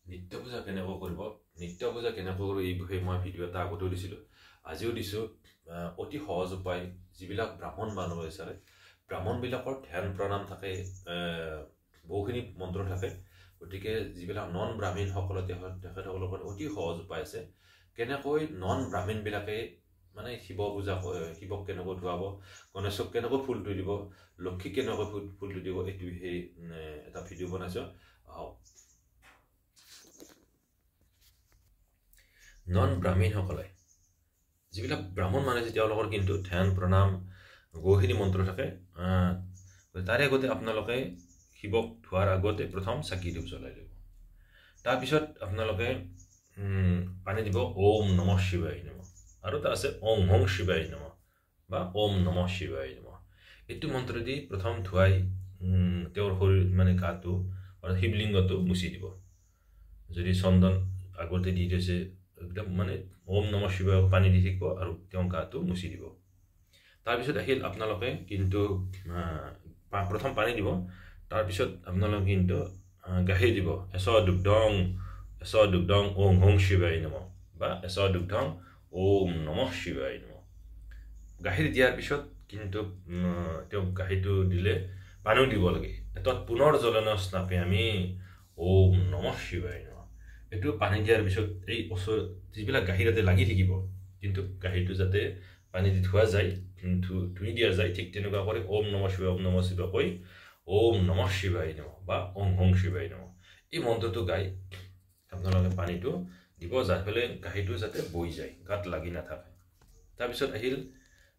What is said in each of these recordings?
নিত্য পূজা কেনেকৈ কৰিব নিত্য পূজা কেনেকৈ কৰিব এই বিষয়ে মই ভিডিঅ' এটা আগতেও দিছিলোঁ আজিও দিছোঁ অতি সহজ উপায় যিবিলাক ব্ৰাহ্মণ মানুহ বিচাৰে ব্ৰাহ্মণবিলাকৰ ধ্যান প্ৰণাম থাকে বহুখিনি মন্ত্ৰ থাকে গতিকে যিবিলাক নন ব্ৰাহ্মণসকলে তেখেতসকলৰ কাৰণে অতি সহজ উপায় আছে কেনেকৈ নন ব্ৰাহ্মণবিলাকে মানে শিৱ পূজা শিৱক কেনেকৈ ধুৱাব গণেশক কেনেকৈ ফুলটো দিব লক্ষীক কেনেকৈ ফুলটো দিব এইটো সেই এটা ভিডিঅ' বনাইছোঁ আহক নন ব্ৰাহ্মণসকলে যিবিলাক ব্ৰাহ্মণ মানে তেওঁলোকৰ কিন্তু ধ্যান প্ৰণাম বহুখিনি মন্ত্ৰ থাকে তাৰে আগতে আপোনালোকে শিৱক ধোৱাৰ আগতে প্ৰথম চাকি ধূপ জ্বলাই দিব তাৰপিছত আপোনালোকে পানী দিব ওম নমঃ শিৱায় নমঃ আৰু এটা আছে ওম হং শিৱায় নমঃ বা ওম নমঃ শিৱায় নমঃ এইটো মন্ত্ৰ দি প্ৰথম ধুৱাই তেওঁৰ শৰীৰ মানে গাটো আৰু শিৱলিংগটো মুচি দিব যদি চন্দন আগতে দি থৈছে একদম মানে ওম নমঃ শিৱায় পানী দি থাকিব আৰু তেওঁ গাটো মুচি দিব তাৰপিছত আহিল আপোনালোকে কিন্তু প্ৰথম পানী দিব তাৰপিছত আপোনালোকে কিন্তু গাখীৰ দিব এশ দুগ্ধং ওম হং শিৱায় নমঃ বা এশ দুগ্ধং ওম নমঃ শিৱায় নমঃ গাখীৰ দিয়াৰ পিছত কিন্তু তেওঁ গাখীৰটো দিলে পানীও দিব লাগে এটাত পুনৰ জ্বলন স্নাপে আমি ওম নমঃ শিৱায় নমঃ এইটো পানী দিয়াৰ পিছত এই ওচৰ যিবিলাক গাখীৰতে লাগি থাকিব কিন্তু গাখীৰটো যাতে পানী দি ধোৱা যায় ধুই দিয়া যায় ঠিক তেনেকুৱা কৰি ওম নমঃ শিৱায় কৈ ওম নমঃ শিৱায় নমঃ বা ওম হং শিৱায় নমঃ এই মন্ত্ৰটো গাই আপোনালোকে পানীটো দিব যাৰ ফলে গাখীৰটো যাতে বৈ যায় গাত লাগি নাথাকে তাৰপিছত আহিল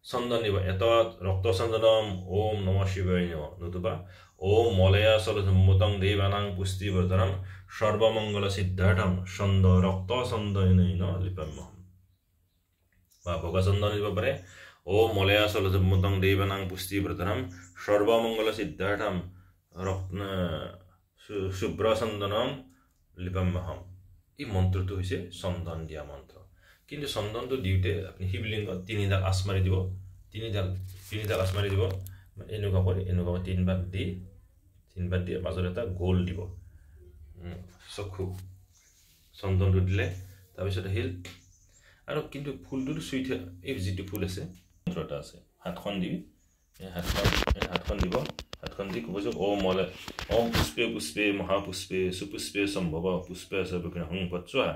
চন্দন দিব এটাত ৰক্ত চন্দনম ওম নমঃ শিৱায় নমঃ নতুবা ওম মলয়া সলজম্মতং দেৱানাং পুষ্টিবৰ্ধনম সৰ্বমঙ্গল সিদ্ধাৰ্থম চন্দ ৰক্ত চন্দনেন লিপাম্যহম বা বগা চন্দন দিব পাৰে ওম মলয়া সলজম্মতং দেৱানাং পুষ্টিবৰ্ধনম সৰ্বমঙ্গল সিদ্ধাৰ্থম শুভ্ৰ চন্দনম লিপাম্যহম এই মন্ত্ৰটো হৈছে চন্দন দিয়া মন্ত্ৰ কিন্তু চন্দনটো দিওঁতে আপুনি শিৱলিংগত তিনিডাল আঁচ মাৰি দিব তিনিডাল আঁচ মাৰি দিব এনেকুৱা কৰি তিনিবাৰ দি মাজত এটা গোল দিব চক্ষু চন্দনটো দিলে তাৰপিছত আহিল আৰু কিন্তু ফুলটো চুই এই যিটো ফুল আছে মন্ত্ৰ এটা আছে হাতখন দিবি হাতখন দিব হাতখন দি ক'ব যে ওম মলে ওম পুষ্পে পুষ্পে মহাপুষ্পে সুপুষ্পে সম্ভৱ পুষ্পে সৰ্বকিন হং পচ্ছোৱা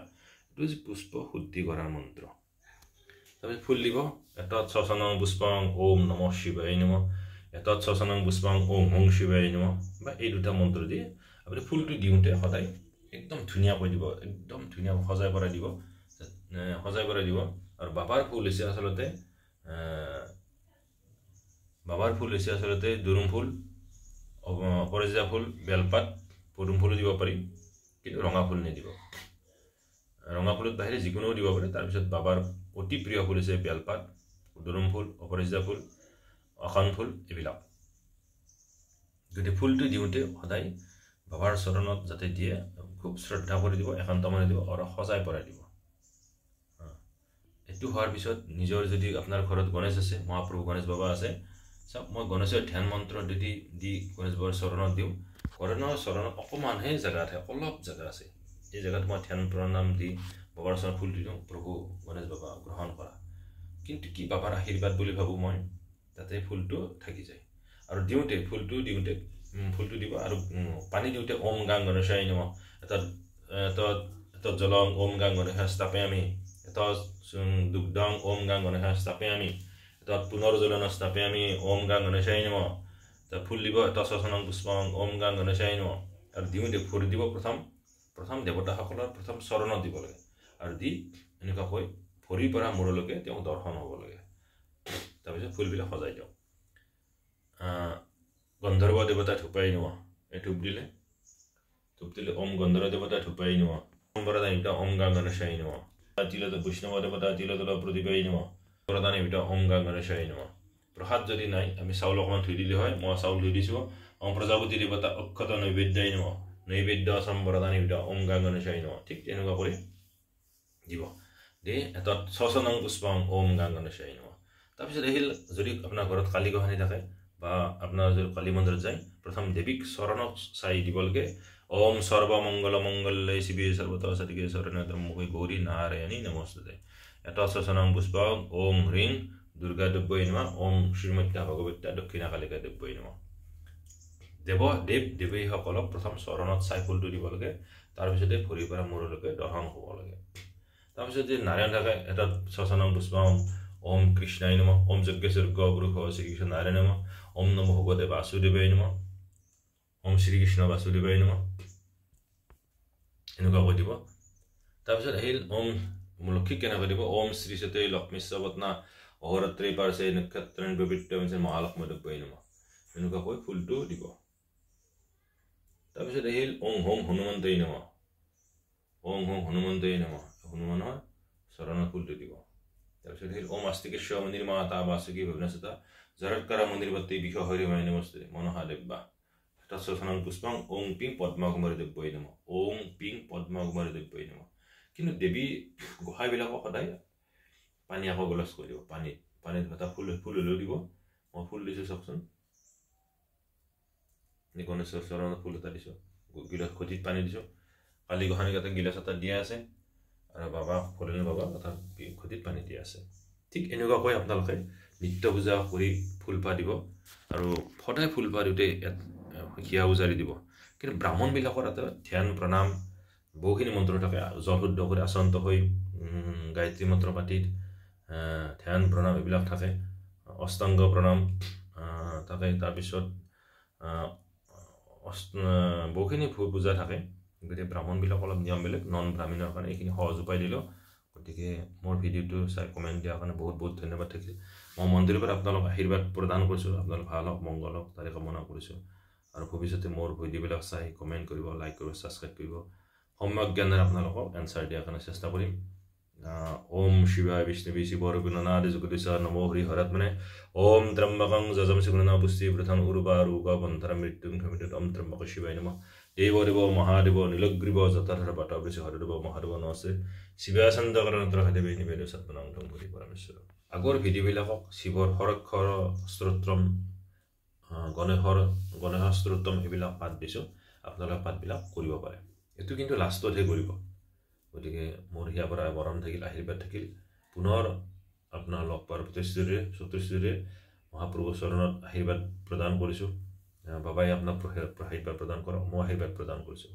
এইটো যে পুষ্প শুদ্ধি কৰাৰ মন্ত্ৰ তাৰপিছত ফুল দিব এটাত শশনং পুষ্পং ওম নমঃ শিৱায় নমঃ এটাত শশনং পুষ্পং ওম হং শিৱায় নমঃ বা এই দুটা মন্ত্ৰ দি আপুনি ফুলটো দিওঁতে সদায় একদম ধুনীয়াকৈ দিব একদম ধুনীয়াকৈ সজাই পৰাই দিব আৰু বাবাৰ ফুল হৈছে আচলতে দুৰুম ফুল অপৰাজিতা ফুল বেলপাত পদুম ফুলো দিব পাৰি কিন্তু ৰঙা ফুল নিদিব ৰঙা ফুলত বাহিৰে যিকোনো দিব পাৰে তাৰপিছত বাবাৰ অতি প্ৰিয় ফুল হৈছে বেলপাত দুৰুম ফুল অপৰাজিতা ফুল অখন ফুল এইবিলাক যদি ফুলটো দিওঁতে সদায় বাবাৰ চৰণত যাতে দিয়ে খুব শ্ৰদ্ধা কৰি দিব একান্ত মনে দিব আৰু সজাই পৰাই দিব এইটো হোৱাৰ পিছত নিজৰ যদি আপোনাৰ ঘৰত গণেশ আছে মহাপ্ৰভু গণেশ বাবা আছে চাওক মই গণেশৰ ধ্যান মন্ত্ৰ দি গণেশ বাবাৰ চৰণত দিওঁ গণেশৰ চৰণত অকণমানহে জেগা আছে অলপ জেগা আছে এই জেগাত মই ধ্যান প্ৰণাম দি বাবাৰ চৰণত ফুলটো দিওঁ প্ৰভু গণেশ বাবা গ্ৰহণ কৰা কিন্তু কি বাবাৰ আশীৰ্বাদ বুলি ভাবোঁ মই তাতে ফুলটো থাকি যায় আৰু ফুলটো দিব আৰু পানী দিওঁতে ওম গাং গণেশায় নমঃ এটা জলং ওম গাং গণেশায় স্থাপয়ামি এটা দুগ্ধং ওম গাং গণেশায় স্থাপয়ামি এটা পুনৰ্জ্বলন স্থাপয়ামি ওম গাং গণেশায় নমঃ এটা ফুল দিব এটা শশনং পুষ্পং ওম গাং গণেশায় নমঃ আৰু দিওঁতে ভৰি দিব প্ৰথম দেৱতাসকলৰ প্ৰথম চৰণত দিব লাগে আৰু দি এনেকুৱাকৈ ভৰিৰ পৰা মূৰলৈকে তেওঁ দৰ্শন হ'ব লাগে তাৰপিছত ফুলবিলাক সজাই দিয়ক গন্ধৰ্ব দেৱতা ধূপাই নমঃ এই ধূপ দিলে ওম গন্ধৰ্ব দেৱতা ধূপাই নমঃ সম্বৰদানিতা ওম গাং গণেশায় নমঃ তিলত বৈষ্ণৱ দেৱতা তিলতল প্ৰদীপাই নমঃ প্ৰদানিতা ওম গাং গণেশায় নমঃ প্ৰসাদ যদি নাই আমি চাউল অকণমান ধুই দিলে হয় মই চাউল ধুই দিছোঁ ওম প্ৰজাপতি দেৱতা অক্ষত নৈবেদ্যায় নমঃ নৈবেদ্য সম্বৰদানিতা ওম গাং গণেশায় নমঃ ঠিক তেনেকুৱা কৰি দিব দি এটাত শশনং পুষ্পং ওম গাং গণেশায় নমঃ তাৰপিছত আহিল যদি আপোনাৰ ঘৰত কালী গোহানি থাকে বা আপোনাৰ যদি কালী মন্দিৰত যায় প্ৰথম দেৱীক চৰণক চাই দিব লাগে ওম সৰ্বমঙ্গল মঙ্গলে শিৱে সৰ্বত সতিকে শৰণে ত্ৰম্বকে গৌৰী নাৰায়ণী নমস্তুতে এতৎসনং পুষ্পং ওম হ্ৰীং দুৰ্গা দেৱ্যৈ নমঃ ওম শ্ৰীমত্যা ভগৱত্যা দক্ষিণা কালিকা দেৱ্যৈ নমঃ দেৱীসকলক প্ৰথম চৰণত চাই ফুলটো দিব লাগে তাৰপিছতে ভৰিৰ পৰা মূৰলৈকে দহন হ'ব লাগে তাৰপিছত যে নাৰায়ণ থাকে এটা সচনং পুষ্পম ওম কৃষ্ণায় নমঃ ওম যজ্ঞেশ্বৰ গৌপুৰুষ শ্ৰীকৃষ্ণ নাৰায়ণ নমঃ ওম নমঃ ভগৱতে বাসুদেৱায় নমঃ ওম শ্ৰীকৃষ্ণ বাসুদেৱায় নমঃ এনেকুৱা কৈ দিব তাৰপিছত আহিল ওম লক্ষ্মীক কেনেকৈ দিব ওম শ্ৰী সতে লক্ষ্মী সবতনা অহৰাত্ৰি পাৰ্ছে নক্ষত্ৰণ পবিত্ৰ মহালক্ষ্মী দেৱ্যৈ নমঃ এনেকুৱা কৈ ফুলটো দিব তাৰপিছত আহিল ওম হোম হনুমন্তই নমঃ ওম হোম হনুমন্তই নমঃ হনুমানৰ চৰণত ফুলটো দিব তাৰপিছত আহিল ওম আস্তিকেশ্বৰ মন্দিৰ মাতা বাসুকী ভুৱনেশ্বতা জৰৎকাৰা মন্দিৰৱতী বিষ হৰিময় নমস্তে মনহাদেব্বা তৎসনং পুষ্পং ওম পিং পদ্মকুমাৰী দেৱ্যৈ নমঃ ওম পিং পদ্মকুমাৰী দেৱ্যৈ নমঃ কিন্তু দেৱী গোসাঁইবিলাকক সদায় পানী আকৌ গলচ কৰি দিব পানীত এটা ফুল হ'লেও দিব মই ফুল দিছোঁ চাওকচোন গণেশৰ চৰণত ফুল এটা দিছোঁ গিলাচ খতিত পানী দিছোঁ কালি গোসাঁনীক এটা গিলাচ এটা দিয়া আছে আৰু বাবা ভোলেনাথ বাবা এটা খতিত পানী দিয়া আছে ঠিক এনেকুৱাকৈ আপোনালোকে নিত্য পূজা কৰি ফুলপাহ দিব আৰু সদায় ফুলপাহ দিওঁতে হিয়া উজাৰি দিব কিন্তু ব্ৰাহ্মণবিলাকৰ এটা ধ্যান প্ৰণাম বহুখিনি মন্ত্ৰ থাকে জল শুদ্ধ কৰি আচন্ত হৈ গায়ত্ৰী মন্ত্ৰ পাতি ধ্যান প্ৰণাম এইবিলাক থাকে অষ্টাংগ প্ৰণাম থাকে তাৰপিছত বহুখিনি পূজা থাকে গতিকে ব্ৰাহ্মণবিলাক অলপ নিয়ম বেলেগ নন ব্ৰাহ্মণৰ কাৰণে এইখিনি সহজ উপায় দিলোঁ গতিকে মোৰ ভিডিঅ'টো চাই কমেণ্ট দিয়াৰ কাৰণে বহুত বহুত ধন্যবাদ থাকিল মই মন্দিৰৰ পৰা আপোনালোক আশীৰ্বাদ প্ৰদান কৰিছোঁ আপোনালোক ভাল হওক মংগল হওক তাৰে কামনা কৰিছোঁ আৰু ভৱিষ্যতে মোৰ ভিডিঅ'বিলাক চাই কমেণ্ট কৰিব লাইক কৰিব ছাবস্ক্ৰাইব কৰিব সম্যক জ্ঞানেৰে আপোনালোকক এনচাৰ দিয়াৰ কাৰণে চেষ্টা কৰিম ওম শিৱায় বিষ্ণুবী শিৱৰ গুণনাদি জগদীশ নমো হৰি হৰাত্মনে ওম ত্ৰম্বকং যজম শিগুণনা পুষ্টি প্ৰধান উৰুবা ৰোগ বন্ধৰ মৃত্যুং ধমিত ওম ত্ৰম্বক শিৱায় নমঃ দেৱ মহাদেৱ নীলগ্ৰীৱ যথাধৰ বাটাবৃষি হৰদেৱ মহাদেৱ নমস্তে শিৱাচন্দকৰণে নিবেদ সৎপনাং ধৰি পৰমেশ্বৰ আগৰ ভিডিঅ'বিলাকক শিৱৰ হৰক্ষৰ স্তোত্ৰম গণেশ স্তোত্ৰম এইবিলাক পাঠ দিছোঁ আপোনালোকে পাঠবিলাক কৰিব পাৰে এইটো কিন্তু লাষ্টতহে কৰিব গতিকে মোৰ হিয়াৰ পৰা বৰণ থাকিল আশীৰ্বাদ থাকিল পুনৰ আপোনাৰ লগ পোৱাৰ প্ৰতিশ্ৰুতিৰে মহাপ্ৰভুৰ চৰণত আশীৰ্বাদ প্ৰদান কৰিছোঁ বাবাই আপোনাক আশীৰ্বাদ প্ৰদান কৰক মই আশীৰ্বাদ প্ৰদান কৰিছোঁ